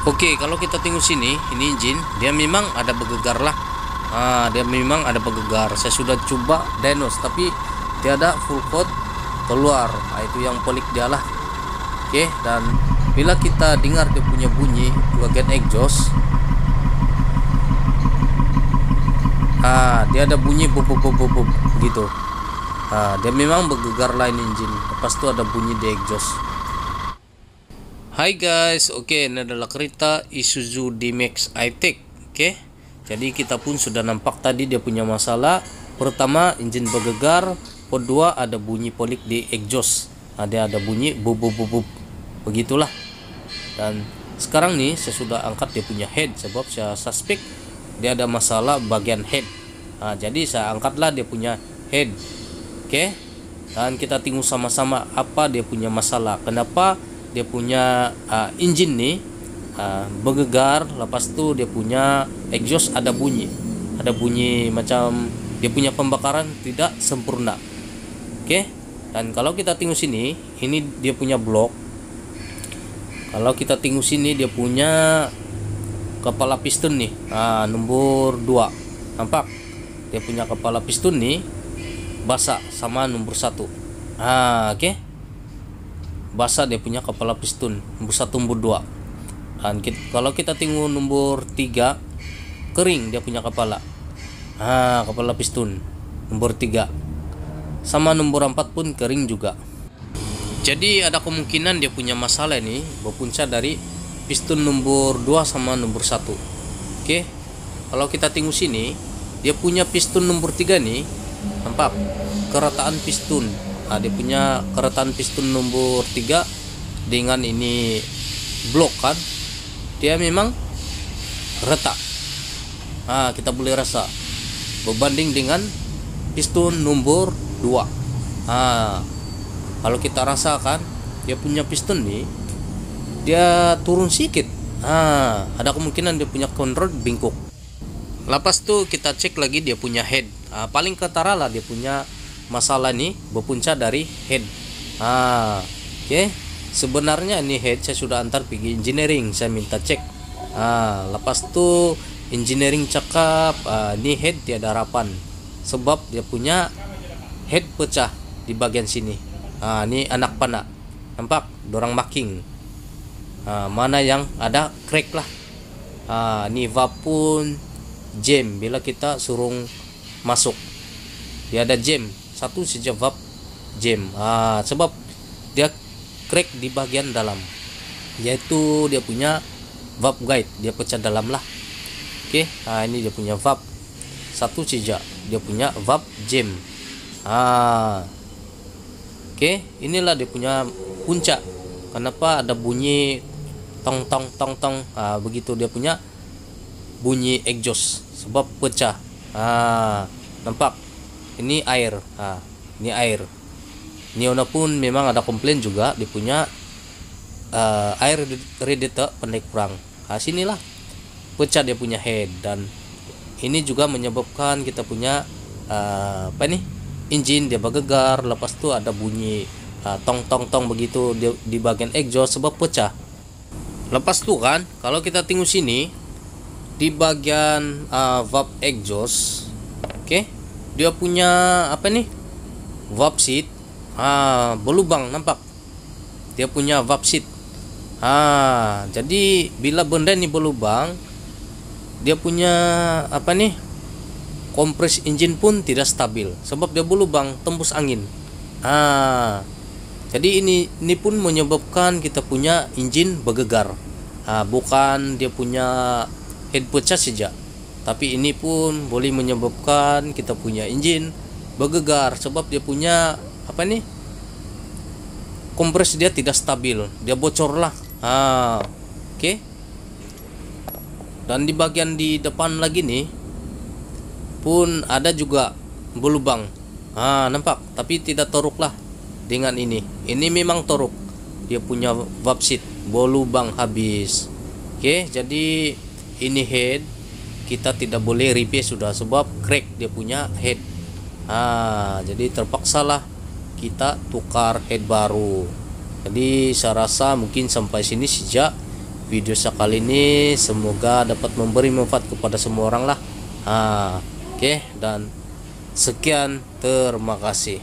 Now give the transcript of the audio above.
Oke, kalau kita tengok sini, ini engine, dia memang ada bergegar lah. Dia memang ada bergegar. Saya sudah coba diagnose, tapi tiada full code keluar. Itu yang pelik dia lah. Oke, dan bila kita dengar dia punya bunyi bagian exhaust, dia ada bunyi bub gitu. Dia memang bergegar line engine. Lepas itu ada bunyi di exhaust. Hai guys, oke, ini adalah kereta Isuzu D-Max I-Tech. Oke, jadi kita pun sudah nampak tadi dia punya masalah. Pertama, engine bergegar. Kedua, ada bunyi pelik di exhaust. Dia ada bunyi bub begitulah. Dan sekarang nih saya sudah angkat dia punya head, sebab saya suspek dia ada masalah bagian head. Jadi saya angkatlah dia punya head. Oke, dan kita tengok sama-sama apa dia punya masalah. Kenapa dia punya engine nih bergegar. Lepas tu dia punya exhaust ada bunyi macam dia punya pembakaran tidak sempurna. Oke, dan kalau kita tengok sini, ini dia punya blok. Kalau kita tengok sini, dia punya kepala piston nih, nomor 2. Nampak dia punya kepala piston nih basah sama nomor 1. Oke, basah dia punya kepala piston nomor 1, nomor 2. Dan kalau kita tengok nomor 3, kering dia punya kepala. Kepala piston nomor 3. Sama nomor 4 pun kering juga. Jadi ada kemungkinan dia punya masalah ini berpunca dari piston nomor 2 sama nomor 1. Oke, kalau kita tengok sini, dia punya piston nomor 3 nih, nampak kerataan piston. Dia punya kerataan piston nomor 3 dengan ini blok kan, dia memang retak. Kita boleh rasa berbanding dengan piston nomor 2. Kalau kita rasakan dia punya piston nih, dia turun sedikit. Ada kemungkinan dia punya kontrol bengkok. Lepas tu kita cek lagi dia punya head. Paling ketara lah dia punya masalah nih berpunca dari head. Oke, sebenarnya ini head saya sudah antar pergi engineering, saya minta cek. Lepas tu engineering cakap ini head tiada harapan, sebab dia punya head pecah di bagian sini. Ini anak panah, nampak dorang marking. Mana yang ada crack lah. Ini valve pun jam bila kita suruh masuk, dia ada jam satu saja, valve jam. Sebab dia crack di bagian dalam, yaitu dia punya valve guide, dia pecah dalam lah. Oke, ini dia punya valve satu saja, dia punya valve jam. Oke, inilah dia punya puncak. Kenapa ada bunyi tong tong tong tong, begitu dia punya bunyi exhaust, sebab pecah. Nampak ini air. Ini air. Niona pun memang ada komplain juga, dia punya air radiator pendek kurang. Sinilah pecah dia punya head. Dan ini juga menyebabkan kita punya engine dia bergegar. Lepas tu ada bunyi tong tong tong begitu di bagian exhaust, sebab pecah. Lepas tu kan, kalau kita tengok sini di bagian valve exhaust, oke, dia punya valve seat berlubang, nampak dia punya valve seat. Jadi bila benda ini berlubang, dia punya kompres engine pun tidak stabil, sebab dia berlubang tembus angin. Jadi ini pun menyebabkan kita punya engine bergegar. Bukan dia punya head pecah saja, tapi ini pun boleh menyebabkan kita punya engine bergegar, sebab dia punya kompres dia tidak stabil, dia bocor lah. Oke. Dan di bagian di depan lagi nih pun ada juga berlubang. Nampak, tapi tidak teruk lah dengan ini. Ini memang teruk, dia punya valve seat berlubang habis. Oke, jadi ini head kita tidak boleh repair sudah, sebab crack dia punya head. Jadi terpaksalah kita tukar head baru. Jadi saya rasa mungkin sampai sini saja video sekali ini, semoga dapat memberi manfaat kepada semua orang lah. Oke, dan sekian, terima kasih.